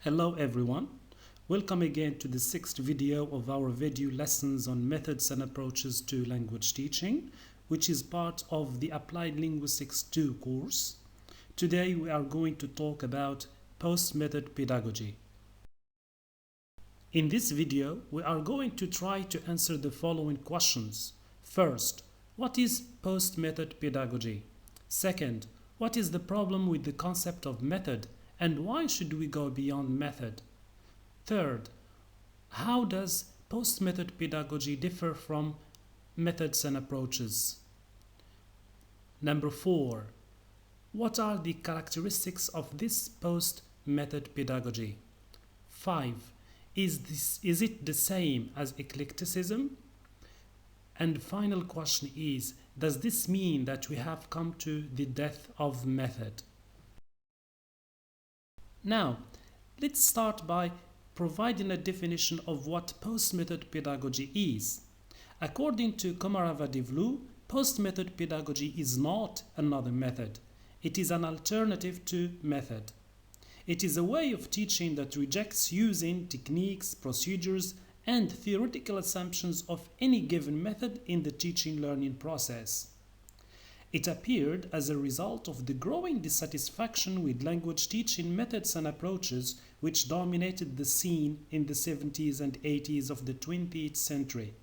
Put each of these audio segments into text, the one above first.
Hello everyone, welcome again to the sixth video of our video lessons on methods and approaches to language teaching, which is part of the Applied Linguistics 2 course. Today we are going to talk about post-method pedagogy. In this video, we are going to try to answer the following questions. First, what is post-method pedagogy? Second, what is the problem with the concept of method? And why should we go beyond method? Third, how does post-method pedagogy differ from methods and approaches? Number 4, what are the characteristics of this post-method pedagogy? 5, is it the same as eclecticism? And final question is, does this mean that we have come to the death of method? Now, let's start by providing a definition of what post-method pedagogy is. According to Komaravadivlu, post-method pedagogy is not another method. It is an alternative to method. It is a way of teaching that rejects using techniques, procedures, and theoretical assumptions of any given method in the teaching-learning process. It appeared as a result of the growing dissatisfaction with language teaching methods and approaches which dominated the scene in the 70s and 80s of the 20th century.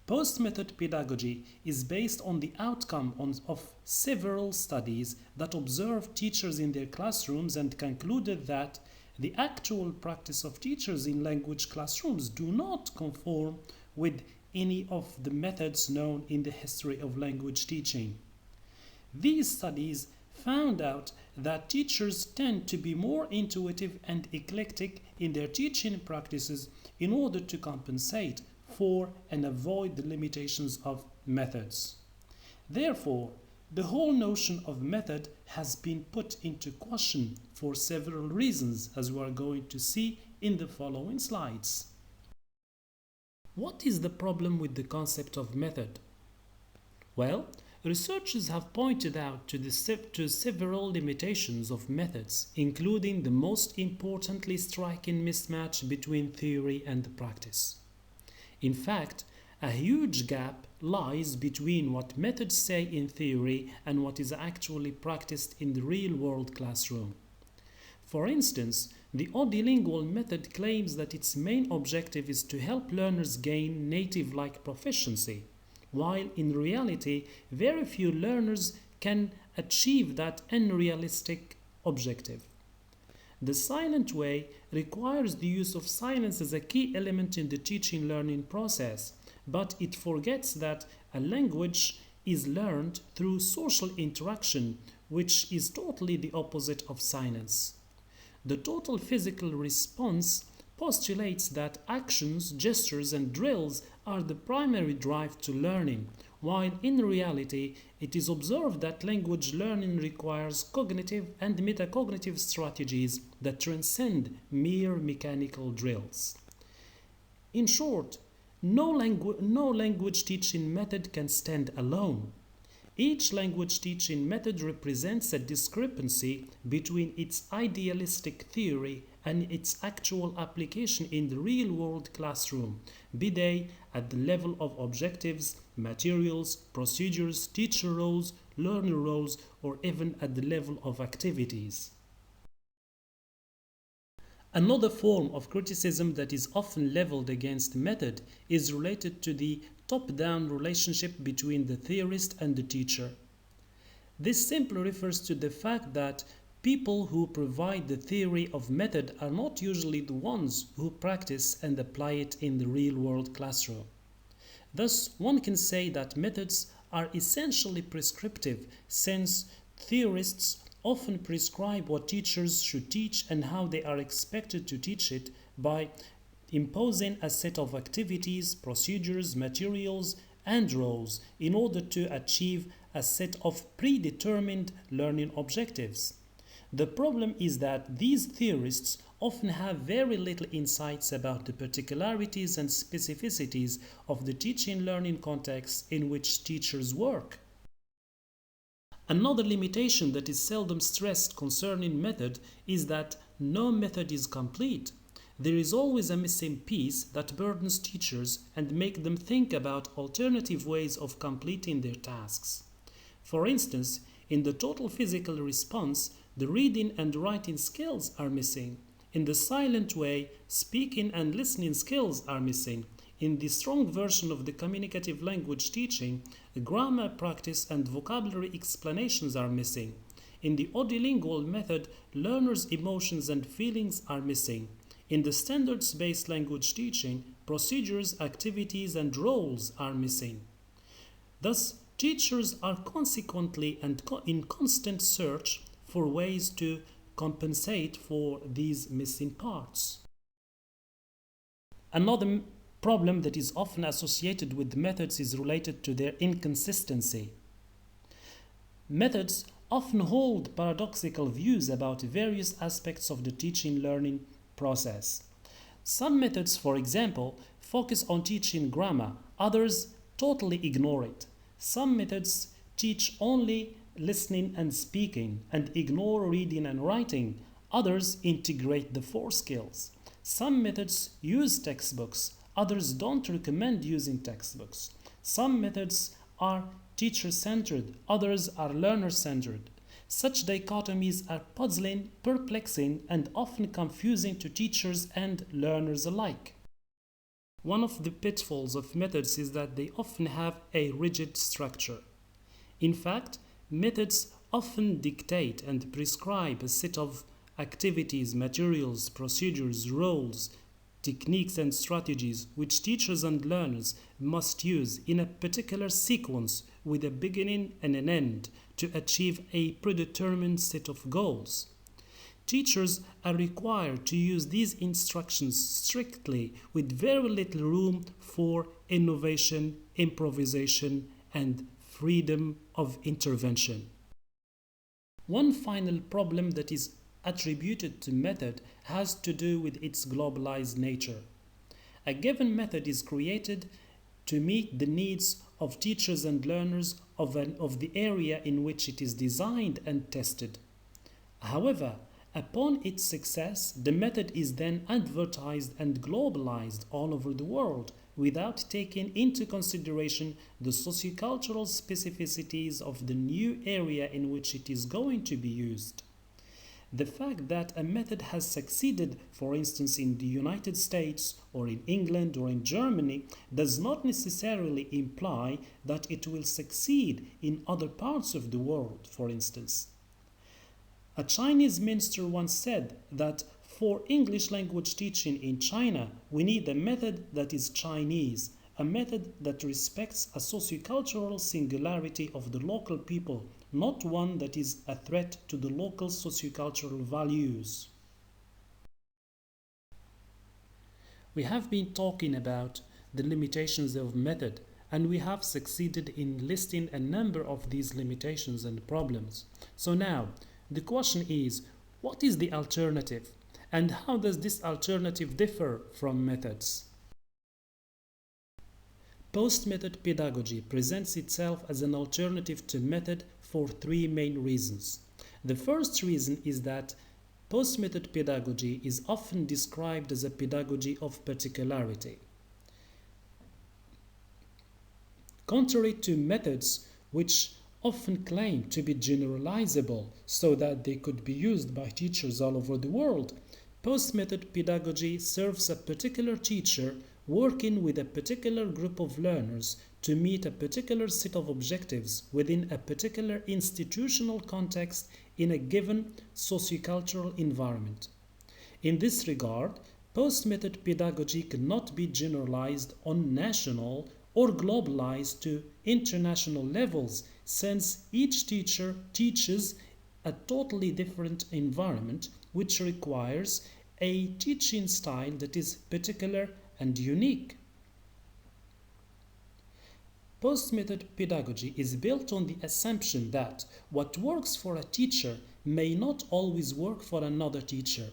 Post-method pedagogy is based on the outcome of several studies that observed teachers in their classrooms and concluded that the actual practice of teachers in language classrooms do not conform with any of the methods known in the history of language teaching. These studies found out that teachers tend to be more intuitive and eclectic in their teaching practices in order to compensate for and avoid the limitations of methods. Therefore, the whole notion of method has been put into question for several reasons, as we are going to see in the following slides. What is the problem with the concept of method? Well, researchers have pointed out to several limitations of methods, including the most importantly striking mismatch between theory and practice. In fact, a huge gap lies between what methods say in theory and what is actually practiced in the real-world classroom. For instance, the audilingual method claims that its main objective is to help learners gain native-like proficiency, while in reality, very few learners can achieve that unrealistic objective. The silent way requires the use of silence as a key element in the teaching-learning process, but it forgets that a language is learned through social interaction, which is totally the opposite of silence. The total physical response postulates that actions, gestures, and drills are the primary drive to learning, while in reality it is observed that language learning requires cognitive and metacognitive strategies that transcend mere mechanical drills. In short, no language teaching method can stand alone. Each language teaching method represents a discrepancy between its idealistic theory and its actual application in the real-world classroom, be they at the level of objectives, materials, procedures, teacher roles, learner roles, or even at the level of activities. Another form of criticism that is often leveled against method is related to the top-down relationship between the theorist and the teacher. This simply refers to the fact that people who provide the theory of method are not usually the ones who practice and apply it in the real-world classroom. Thus, one can say that methods are essentially prescriptive, since theorists often prescribe what teachers should teach and how they are expected to teach it by imposing a set of activities, procedures, materials, and roles in order to achieve a set of predetermined learning objectives. The problem is that these theorists often have very little insights about the particularities and specificities of the teaching-learning context in which teachers work. Another limitation that is seldom stressed concerning method is that no method is complete. There is always a missing piece that burdens teachers and make them think about alternative ways of completing their tasks. For instance, in the total physical response, the reading and writing skills are missing. In the silent way, speaking and listening skills are missing. In the strong version of the communicative language teaching, grammar practice and vocabulary explanations are missing. In the audiolingual method, learners' emotions and feelings are missing. In the standards-based language teaching, procedures, activities, and roles are missing. Thus, teachers are consequently and in constant search for ways to compensate for these missing parts. Another problem that is often associated with methods is related to their inconsistency. Methods often hold paradoxical views about various aspects of the teaching-learning process. Some methods, for example, focus on teaching grammar, others totally ignore it. Some methods teach only listening and speaking and ignore reading and writing. Others integrate the four skills. Some methods use textbooks, others don't recommend using textbooks. Some methods are teacher-centered, others are learner-centered. Such dichotomies are puzzling, perplexing, and often confusing to teachers and learners alike. One of the pitfalls of methods is that they often have a rigid structure. In fact, methods often dictate and prescribe a set of activities, materials, procedures, roles, techniques, and strategies which teachers and learners must use in a particular sequence with a beginning and an end to achieve a predetermined set of goals. Teachers are required to use these instructions strictly with very little room for innovation, improvisation, and freedom of intervention. One final problem that is attributed to method has to do with its globalized nature. A given method is created to meet the needs of teachers and learners of the area in which it is designed and tested. However, upon its success, the method is then advertised and globalized all over the world without taking into consideration the sociocultural specificities of the new area in which it is going to be used. The fact that a method has succeeded, for instance, in the United States or in England or in Germany, does not necessarily imply that it will succeed in other parts of the world, for instance. A Chinese minister once said that for English language teaching in China, we need a method that is Chinese, a method that respects a sociocultural singularity of the local people, not one that is a threat to the local sociocultural values. We have been talking about the limitations of method, and we have succeeded in listing a number of these limitations and problems. So now, the question is, what is the alternative? And how does this alternative differ from methods? Post-method pedagogy presents itself as an alternative to method for three main reasons. The first reason is that post-method pedagogy is often described as a pedagogy of particularity. Contrary to methods which often claim to be generalizable so that they could be used by teachers all over the world, post-method pedagogy serves a particular teacher working with a particular group of learners to meet a particular set of objectives within a particular institutional context in a given sociocultural environment. In this regard, post-method pedagogy cannot be generalized on national or globalized to international levels, since each teacher teaches a totally different environment which requires a teaching style that is particular and unique. Post-method pedagogy is built on the assumption that what works for a teacher may not always work for another teacher,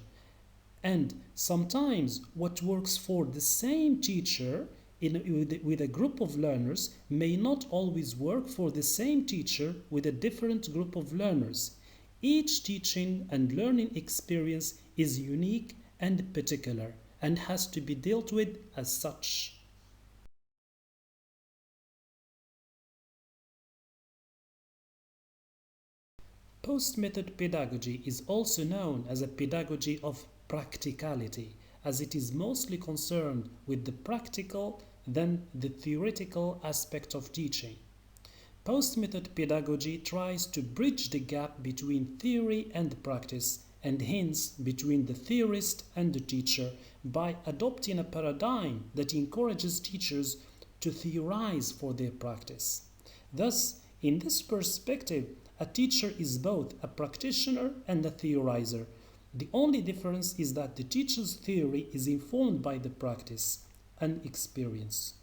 and sometimes what works for the same teacher with a group of learners may not always work for the same teacher with a different group of learners. Each teaching and learning experience is unique and particular and has to be dealt with as such. Post-method pedagogy is also known as a pedagogy of practicality, as it is mostly concerned with the practical than the theoretical aspect of teaching. Post-method pedagogy tries to bridge the gap between theory and practice, and hence between the theorist and the teacher, by adopting a paradigm that encourages teachers to theorize for their practice. Thus, in this perspective, a teacher is both a practitioner and a theorizer. The only difference is that the teacher's theory is informed by the practice and experience.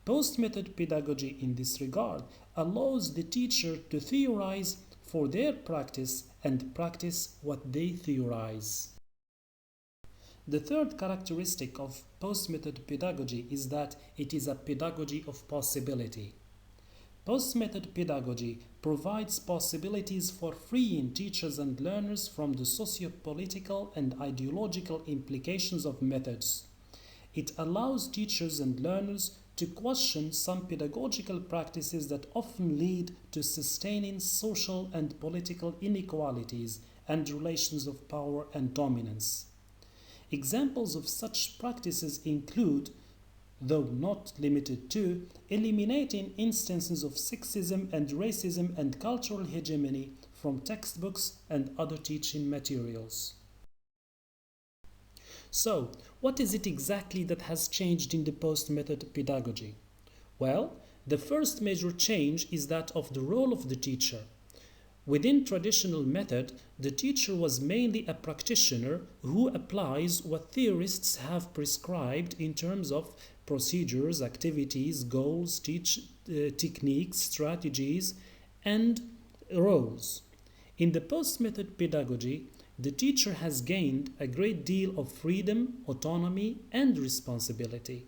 Post-method pedagogy in this regard allows the teacher to theorize for their practice and practice what they theorize. The third characteristic of post-method pedagogy is that it is a pedagogy of possibility. Post-method pedagogy provides possibilities for freeing teachers and learners from the socio-political and ideological implications of methods. It allows teachers and learners to question some pedagogical practices that often lead to sustaining social and political inequalities and relations of power and dominance. Examples of such practices include, though not limited to, eliminating instances of sexism and racism and cultural hegemony from textbooks and other teaching materials. So, what is it exactly that has changed in the post-method pedagogy? Well, the first major change is that of the role of the teacher. Within traditional method, the teacher was mainly a practitioner who applies what theorists have prescribed in terms of procedures, activities, goals, techniques, strategies, and roles. In the post-method pedagogy, the teacher has gained a great deal of freedom, autonomy, and responsibility.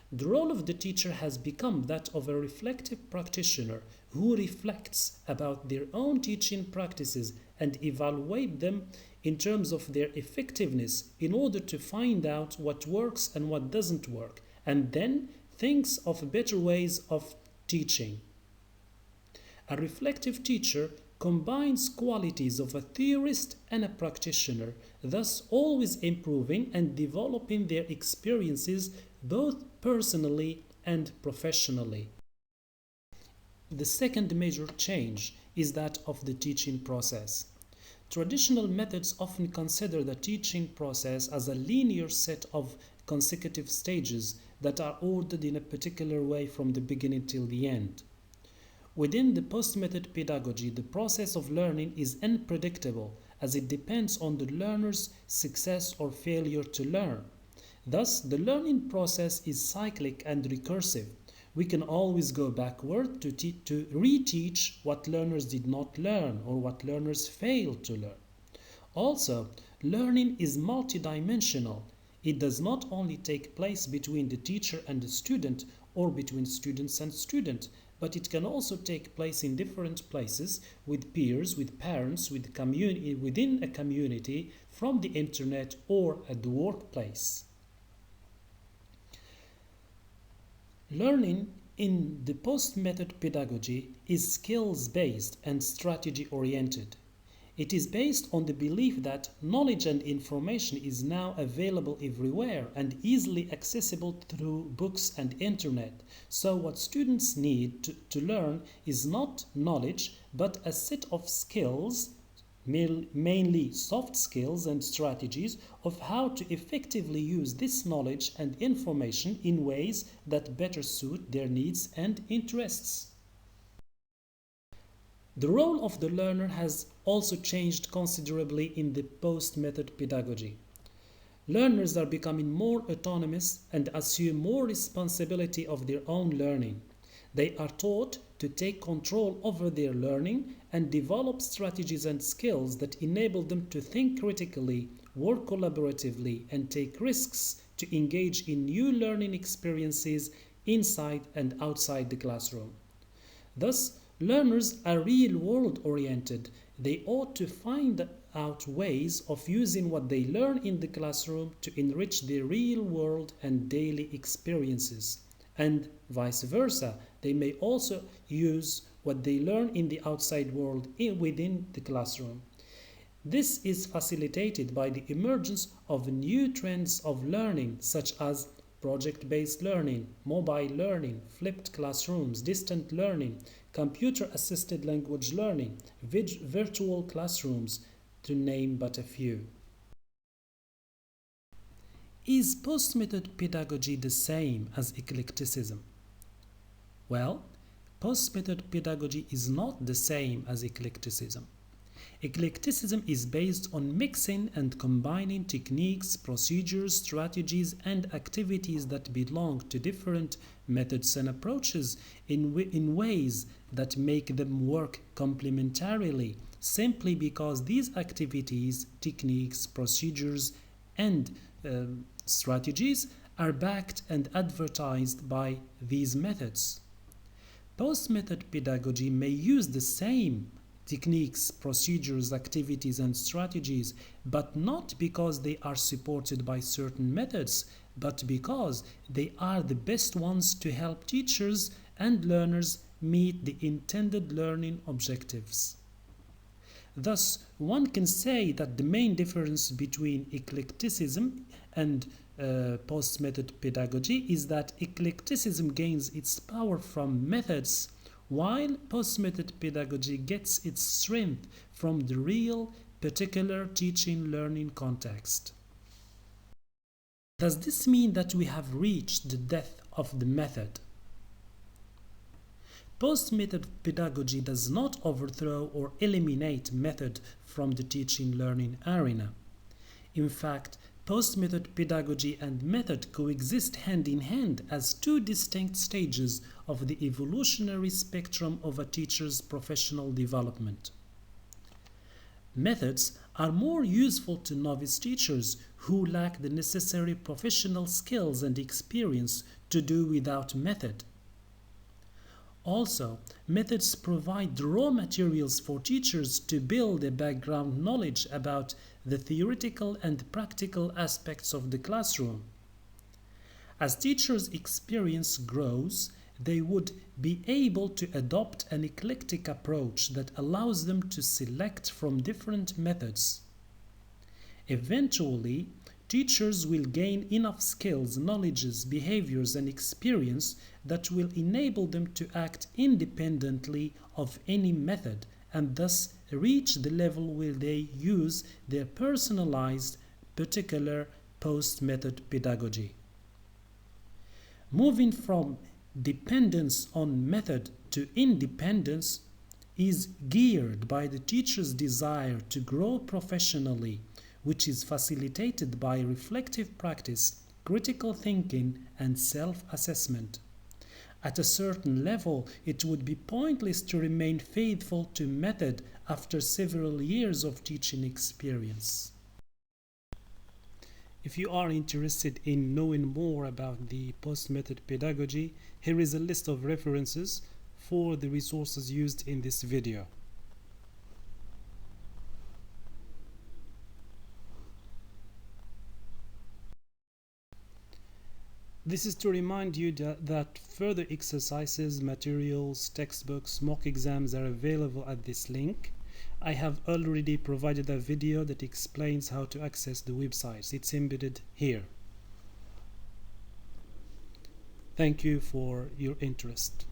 The role of the teacher has become that of a reflective practitioner who reflects about their own teaching practices and evaluate them in terms of their effectiveness in order to find out what works and what doesn't work, and then thinks of better ways of teaching. A reflective teacher combines qualities of a theorist and a practitioner, thus always improving and developing their experiences both personally and professionally. The second major change is that of the teaching process. Traditional methods often consider the teaching process as a linear set of consecutive stages that are ordered in a particular way from the beginning till the end. Within the post-method pedagogy, the process of learning is unpredictable as it depends on the learner's success or failure to learn. Thus, the learning process is cyclic and recursive. We can always go backward to reteach what learners did not learn or what learners failed to learn. Also, learning is multidimensional. It does not only take place between the teacher and the student or between students and student, but it can also take place in different places with peers, with parents, within a community, from the internet or at the workplace. Learning in the post-method pedagogy is skills-based and strategy-oriented. It is based on the belief that knowledge and information is now available everywhere and easily accessible through books and internet. So what students need to learn is not knowledge, but a set of skills, mainly soft skills and strategies of how to effectively use this knowledge and information in ways that better suit their needs and interests. The role of the learner has also changed considerably in the post-method pedagogy. Learners are becoming more autonomous and assume more responsibility of their own learning. They are taught to take control over their learning and develop strategies and skills that enable them to think critically, work collaboratively, and take risks to engage in new learning experiences inside and outside the classroom. Thus, learners are real-world oriented. They ought to find out ways of using what they learn in the classroom to enrich their real world and daily experiences. And vice versa, they may also use what they learn in the outside world within the classroom. This is facilitated by the emergence of new trends of learning, such as project-based learning, mobile learning, flipped classrooms, distant learning, computer-assisted language learning, virtual classrooms, to name but a few. Is post-method pedagogy the same as eclecticism? Well, post-method pedagogy is not the same as eclecticism. Eclecticism is based on mixing and combining techniques, procedures, strategies, and activities that belong to different methods and approaches in ways that make them work complementarily, simply because these activities, techniques, procedures, and strategies are backed and advertised by these methods. Post-method pedagogy may use the same techniques, procedures, activities, and strategies, but not because they are supported by certain methods, but because they are the best ones to help teachers and learners meet the intended learning objectives. Thus, one can say that the main difference between eclecticism and post-method pedagogy is that eclecticism gains its power from methods, while post-method pedagogy gets its strength from the real, particular teaching-learning context. Does this mean that we have reached the death of the method? Post-method pedagogy does not overthrow or eliminate method from the teaching-learning arena. In fact, post-method pedagogy and method coexist hand in hand as two distinct stages of the evolutionary spectrum of a teacher's professional development. Methods are more useful to novice teachers who lack the necessary professional skills and experience to do without method. Also, methods provide the raw materials for teachers to build a background knowledge about the theoretical and practical aspects of the classroom. As teachers' experience grows, they would be able to adopt an eclectic approach that allows them to select from different methods. Eventually, teachers will gain enough skills, knowledges, behaviors, and experience that will enable them to act independently of any method and thus reach the level where they use their personalized, particular post-method pedagogy. Moving from dependence on method to independence is geared by the teacher's desire to grow professionally, which is facilitated by reflective practice, critical thinking, and self-assessment. At a certain level, it would be pointless to remain faithful to method after several years of teaching experience. If you are interested in knowing more about the post-method pedagogy, here is a list of references for the resources used in this video. This is to remind you that further exercises, materials, textbooks, mock exams are available at this link. I have already provided a video that explains how to access the websites. It's embedded here. Thank you for your interest.